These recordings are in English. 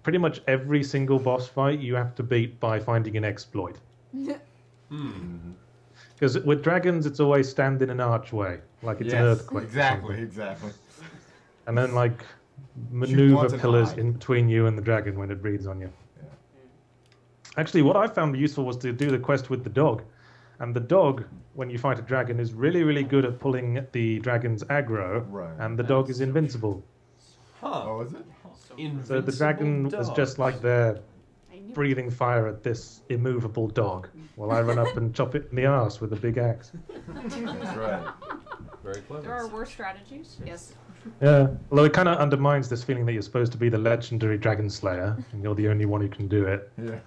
pretty much every single boss fight you have to beat by finding an exploit. Because with dragons, it's always stand in an archway, like it's an earthquake. Exactly. And then, like, maneuver pillars in between you and the dragon when it breathes on you. Yeah. Actually, what I found useful was to do the quest with the dog. And the dog, when you fight a dragon, is really, really good at pulling the dragon's aggro, and the dog is invincible. Oh, is it? So the dragon was just like there, breathing fire at this immovable dog, while I run up and chop it in the arse with a big axe. That's right. Very clever. There are worse strategies. Yes. Yeah, although it kind of undermines this feeling that you're supposed to be the legendary dragon slayer, and you're the only one who can do it. Yeah.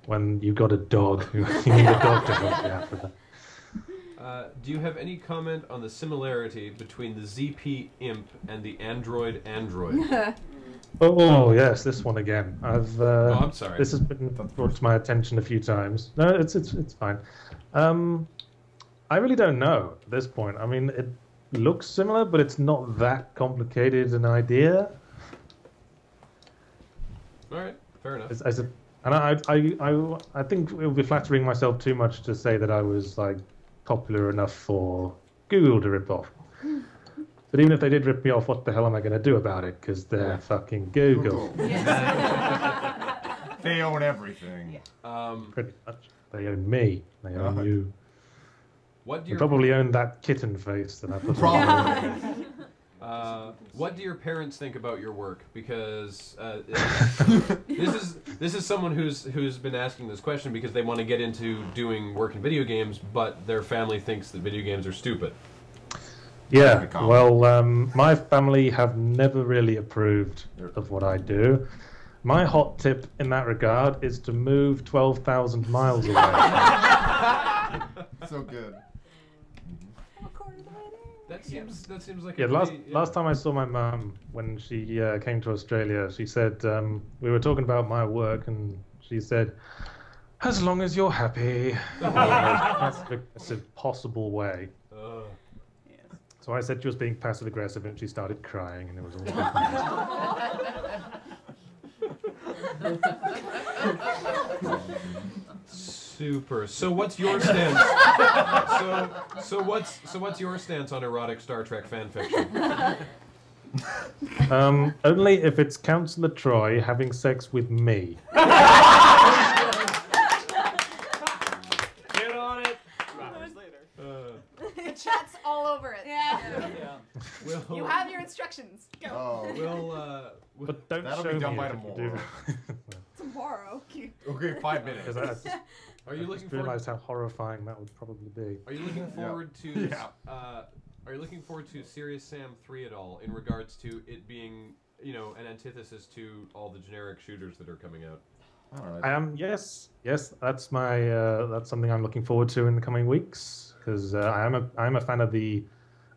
When you've got a dog, you need a dog to help you out with that. Do you have any comment on the similarity between the ZP Imp and the Android? Oh yes, this one again. Oh, I'm sorry. This has been brought to my attention a few times. No, it's fine. I really don't know at this point. I mean, it looks similar, but it's not that complicated an idea. All right, fair enough. And I think it would be flattering myself too much to say that I was like popular enough for Google to rip off. But even if they did rip me off, what the hell am I going to do about it? Because they're fucking Google. They own everything. Pretty much. They own me. They own you. They probably own that kitten face that I put on. What do your parents think about your work? Because this is someone who's been asking this question because they want to get into doing work in video games, but their family thinks that video games are stupid. Yeah, well, my family have never really approved of what I do. My hot tip in that regard is to move 12,000 miles away. So good. That seems like last time I saw my mum when she came to Australia, she said we were talking about my work, and she said, "As long as you're happy," in the most passive possible way. So I said she was being passive aggressive, and she started crying, and it was all. Super. So what's your stance? so what's your stance on erotic Star Trek fan fiction? Only if it's Counselor Troy having sex with me. Get on it. 2 hours later. The chat's all over it. Yeah. Yeah. You have your instructions. Go. But don't that'll show be done me by if you tomorrow. Tomorrow. Okay, 5 minutes. Are you looking forward? I realized how horrifying that would probably be. Are you looking forward to? Are you looking forward to Serious Sam 3 at all in regards to it being, an antithesis to all the generic shooters that are coming out? All right. I am. Yes. That's my. That's something I'm looking forward to in the coming weeks because I'm a fan of the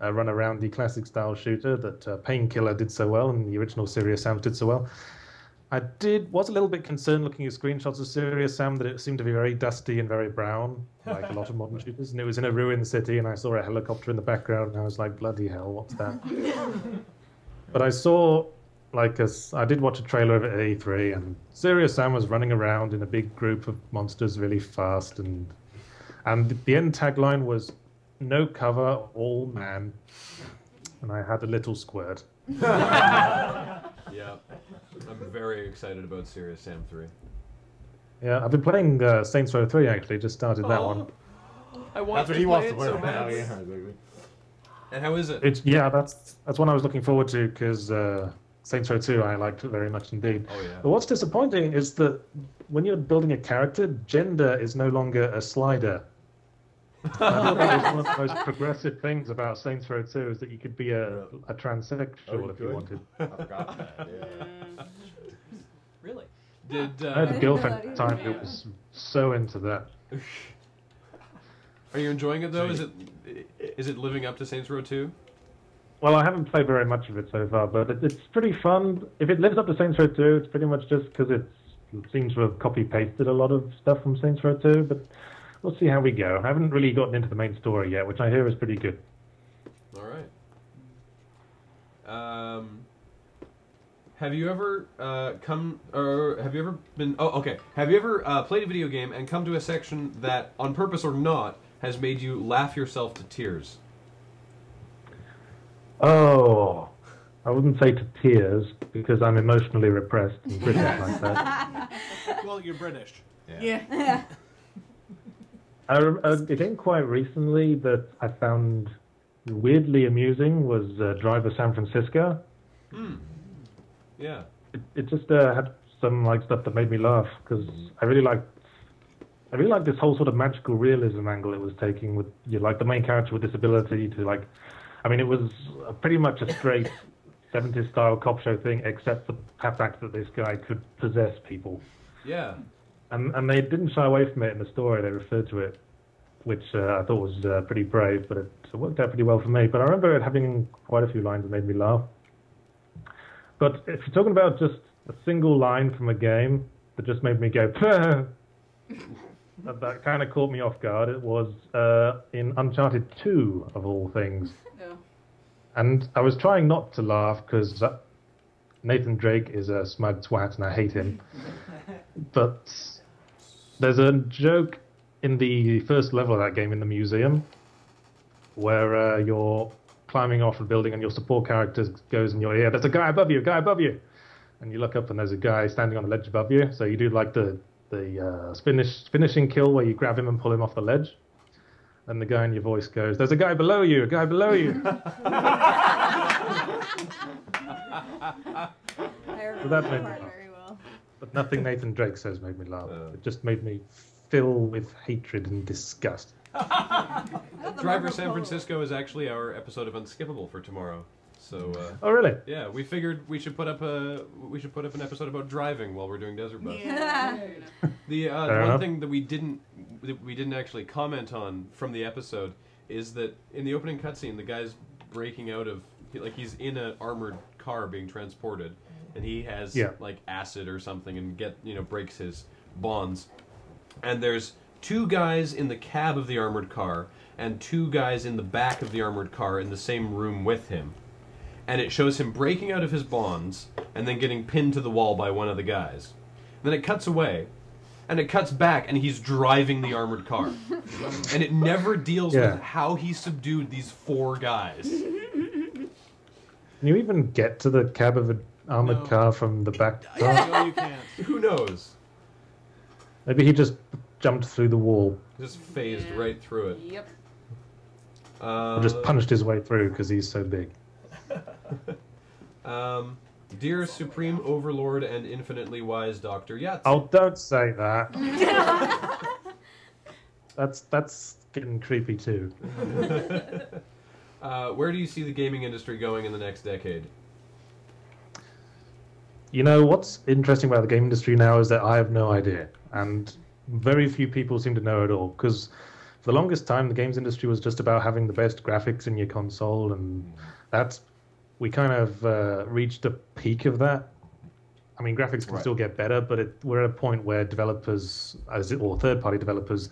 run around the classic style shooter that Painkiller did so well and the original Serious Sam did so well. I was a little bit concerned looking at screenshots of Serious Sam that it seemed to be very dusty and very brown, like a lot of modern shooters. And it was in a ruined city, and I saw a helicopter in the background, and I was like, bloody hell, what's that? But I saw, I did watch a trailer of it at E3, and Serious Sam was running around in a big group of monsters really fast, and the end tagline was, "No cover, all man." And I had a little squirt. Yeah, I'm very excited about Serious Sam 3. Yeah, I've been playing Saints Row 3 actually. Just started that one. I want That's what he wants to learn. And how is it? That's one I was looking forward to because Saints Row 2 I liked it very much indeed. Oh yeah. But what's disappointing is that when you're building a character, gender is no longer a slider. I thought that was one of the most progressive things about Saints Row 2 is that you could be a transsexual if you wanted. I forgot that. Yeah. Really? I had a girlfriend at the time who was so into that. Are you enjoying it though? Is it living up to Saints Row 2? Well, I haven't played very much of it so far, but it's pretty fun. If it lives up to Saints Row 2, it's pretty much just because it seems to have copy-pasted a lot of stuff from Saints Row 2, but we'll see how we go. I haven't really gotten into the main story yet, which I hear is pretty good. All right. Have you ever have you ever been? Oh, okay. Have you ever played a video game and come to a section that, on purpose or not, has made you laugh yourself to tears? Oh, I wouldn't say to tears because I'm emotionally repressed and British like that. Well, you're British. Yeah. Again, quite recently that I found weirdly amusing was Driver San Francisco. Yeah. It just had some like stuff that made me laugh because I really like this whole sort of magical realism angle it was taking with like the main character with this ability to like, I mean, it was pretty much a straight 70s style cop show thing, except the fact that this guy could possess people. Yeah. And they didn't shy away from it in the story. They referred to it, which I thought was pretty brave, but it worked out pretty well for me. But I remember it having quite a few lines that made me laugh. But if you're talking about just a single line from a game that just made me go, that kind of caught me off guard. It was in Uncharted 2, of all things. No. And I was trying not to laugh because Nathan Drake is a smug twat and I hate him. But there's a joke in the first level of that game in the museum where you're climbing off a building and your support character goes in your ear, there's a guy above you, and you look up and there's a guy standing on the ledge above you. So you do like the finishing kill where you grab him and pull him off the ledge. And the guy in your voice goes, there's a guy below you, a guy below you. I remember So that that made me part laugh. very well. But nothing Nathan Drake says made me laugh. It just made me fill with hatred and disgust. Driver San Francisco is actually our episode of Unskippable for tomorrow. So Oh, really? yeah, we figured we should put up an episode about driving while we're doing Desert Bus. Yeah. The Fair one enough. thing that we didn't actually comment on from the episode is that in the opening cutscene, the guy's breaking out of he's in an armored car being transported, and he has like acid or something and breaks his bonds. And there's two guys in the cab of the armored car and two guys in the back of the armored car in the same room with him. And it shows him breaking out of his bonds and then getting pinned to the wall by one of the guys. Then it cuts away, and it cuts back, and he's driving the armored car. And it never deals with how he subdued these four guys. Can you even get to the cab of an armored car from the back door? No, you can't. Who knows? Maybe he just jumped through the wall. Just phased right through it. Yep. Or just punched his way through because he's so big. Dear Supreme Overlord and Infinitely Wise Dr. Yahtzee. Oh, don't say that. That's getting creepy too. Where do you see the gaming industry going in the next decade? You know, what's interesting about the game industry now is that I have no idea. And very few people seem to know at all. Because for the longest time, the games industry was just about having the best graphics in your console. And we kind of reached a peak of that. I mean, graphics can still get better, but we're at a point where developers, or third-party developers,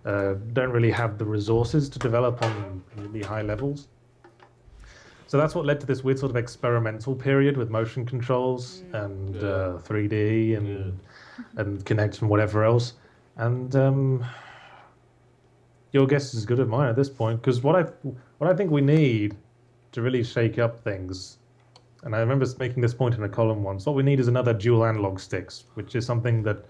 don't really have the resources to develop on really high levels. So that's what led to this weird sort of experimental period with motion controls and 3D and Kinect and whatever else. And your guess is as good as mine at this point, because what I think we need to really shake up things, and I remember making this point in a column once, what we need is another dual analog sticks, which is something that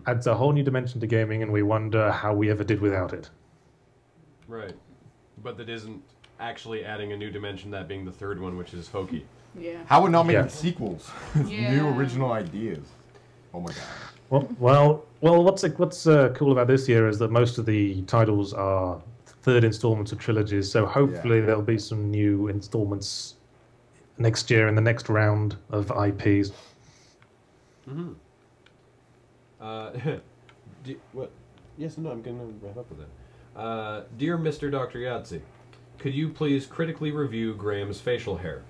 adds a whole new dimension to gaming, and we wonder how we ever did without it. Right. But that isn't actually adding a new dimension, that being the third one, which is hokey. Yeah. How we're not making sequels? New original ideas. Oh my god. Well, what's cool about this year is that most of the titles are third installments of trilogies, so hopefully there'll be some new installments next year in the next round of IPs. Mm-hmm. What? Yes, no, I'm going to wrap up with it. Dear Mr. Dr. Yahtzee, could you please critically review Graham's facial hair?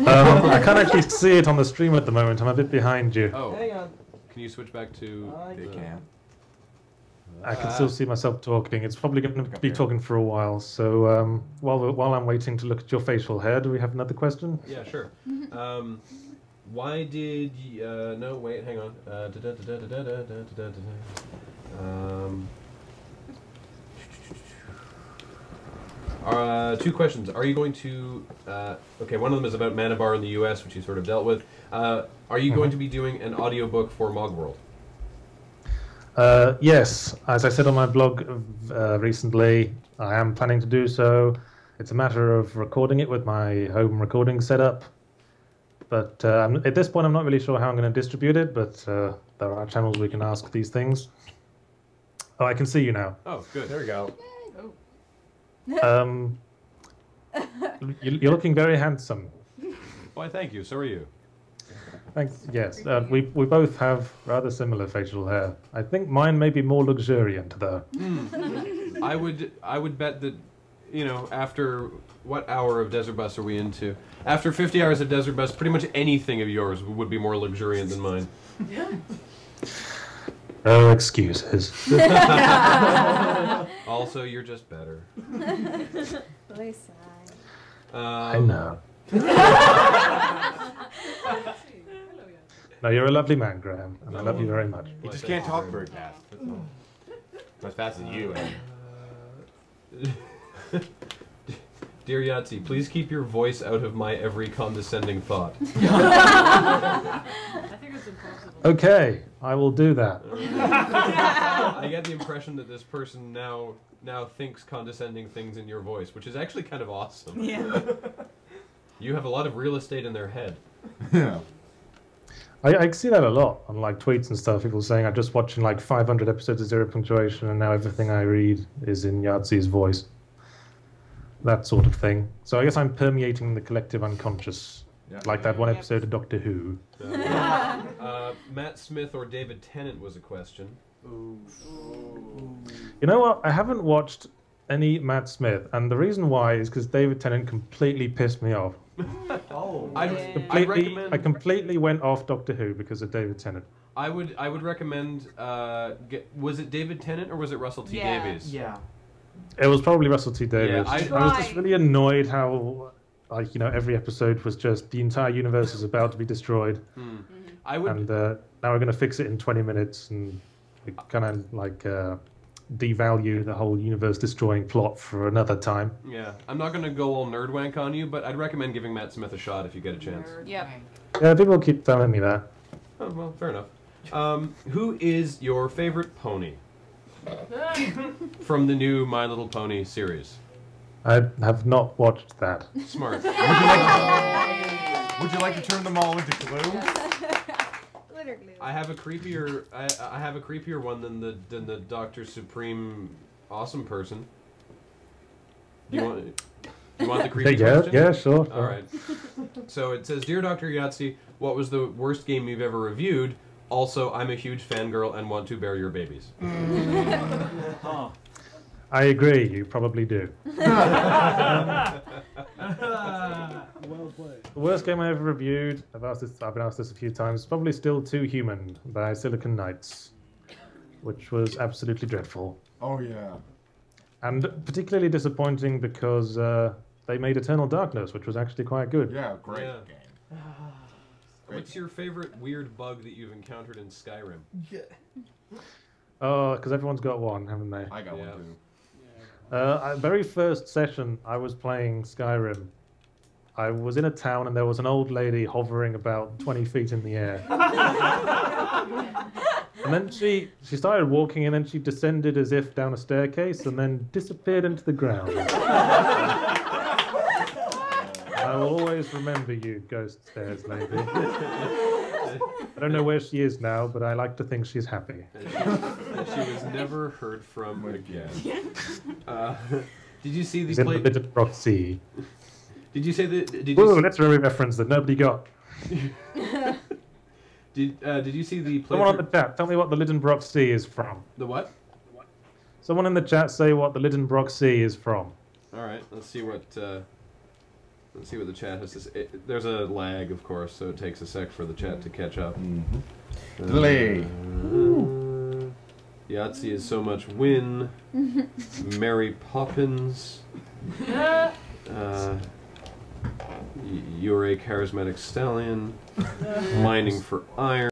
I can't actually see it on the stream at the moment. I'm a bit behind you. Oh. Hang on. Can you switch back to... They can. I can still see myself talking. It's probably going to be talking for a while. So while I'm waiting to look at your facial hair, do we have another question? Yeah, sure. Why did you, no, wait, hang on. Two questions. Are you going to, okay, one of them is about Manabar in the US, which you sort of dealt with. Are you going to be doing an audiobook for Mogworld? Yes, as I said on my blog recently, I am planning to do so. It's a matter of recording it with my home recording setup. But at this point, I'm not really sure how I'm going to distribute it, but there are channels we can ask these things. Oh, I can see you now. Oh, good. There we go. You're looking very handsome. Why, thank you. So are you. Thanks. Yes, we both have rather similar facial hair. I think mine may be more luxuriant, though. I would bet that, you know, after what hour of Desert Bus are we into? After 50 hours of Desert Bus, pretty much anything of yours would be more luxuriant than mine. Oh, excuses. Also, you're just better. I know. No, you're a lovely man, Graham, and I love you very much. He just can't talk very fast. That's all. Not as fast as you. Dear Yahtzee, please keep your voice out of my every condescending thought. I think it's impossible. Okay, I will do that. I get the impression that this person now thinks condescending things in your voice, which is actually kind of awesome. Yeah. You have a lot of real estate in their head. Yeah. I see that a lot on like tweets and stuff. People saying I'm just watching like 500 episodes of Zero Punctuation, and now everything I read is in Yahtzee's voice. That sort of thing. So I guess I'm permeating the collective unconscious, like that one episode of Doctor Who. Matt Smith or David Tennant was a question. You know what? I haven't watched any Matt Smith, and the reason why is because David Tennant completely pissed me off. I completely went off Doctor Who because of David Tennant. I would recommend. Was it David Tennant or was it Russell T Davies? Yeah. It was probably Russell T Davies. Yeah, I was just really annoyed how, like, you know, every episode was just the entire universe is about to be destroyed. I would. And now we're going to fix it in 20 minutes and kind of like devalue the whole universe-destroying plot for another time. Yeah, I'm not going to go all nerdwank on you, but I'd recommend giving Matt Smith a shot if you get a chance. Yep. Yeah, people keep telling me that. Oh, well, fair enough. Who is your favorite pony from the new My Little Pony series? I have not watched that. Smart. Would you like to turn them all into glue? I have a creepier. I have a creepier one than the Dr. Supreme awesome person. You want the creepy question? Yeah, sure. All right. So it says, "Dear Dr. Yahtzee, what was the worst game you've ever reviewed? Also, I'm a huge fangirl and want to bear your babies." I agree. You probably do. Well played. The worst game I ever reviewed, I've been asked this a few times, probably still Too Human by Silicon Knights, which was absolutely dreadful. Oh, yeah. And particularly disappointing because they made Eternal Darkness, which was actually quite good. Yeah, great Yeah. game. What's your favorite weird bug that you've encountered in Skyrim? Oh, because everyone's got one, haven't they? I got one too. Very first session, I was playing Skyrim. I was in a town and there was an old lady hovering about 20 feet in the air. And then she started walking and then she descended as if down a staircase and then disappeared into the ground. I will always remember you, Ghost Stairs lady. I don't know where she is now, but I like to think she's happy. She was never heard from again. Did you see the She's in the Bitter Rock Sea. Did you say that? Ooh, that's a reference that nobody got. Did you see the? Someone on the chat, tell me what the Lidenbrock Sea is from. The what? Someone in the chat say what the Lidenbrock Sea is from. All right, let's see what the chat has to say. There's a lag, of course, so it takes a sec for the chat to catch up. Delay. Yahtzee is so much win. Mary Poppins. You're a charismatic stallion. Mining for iron.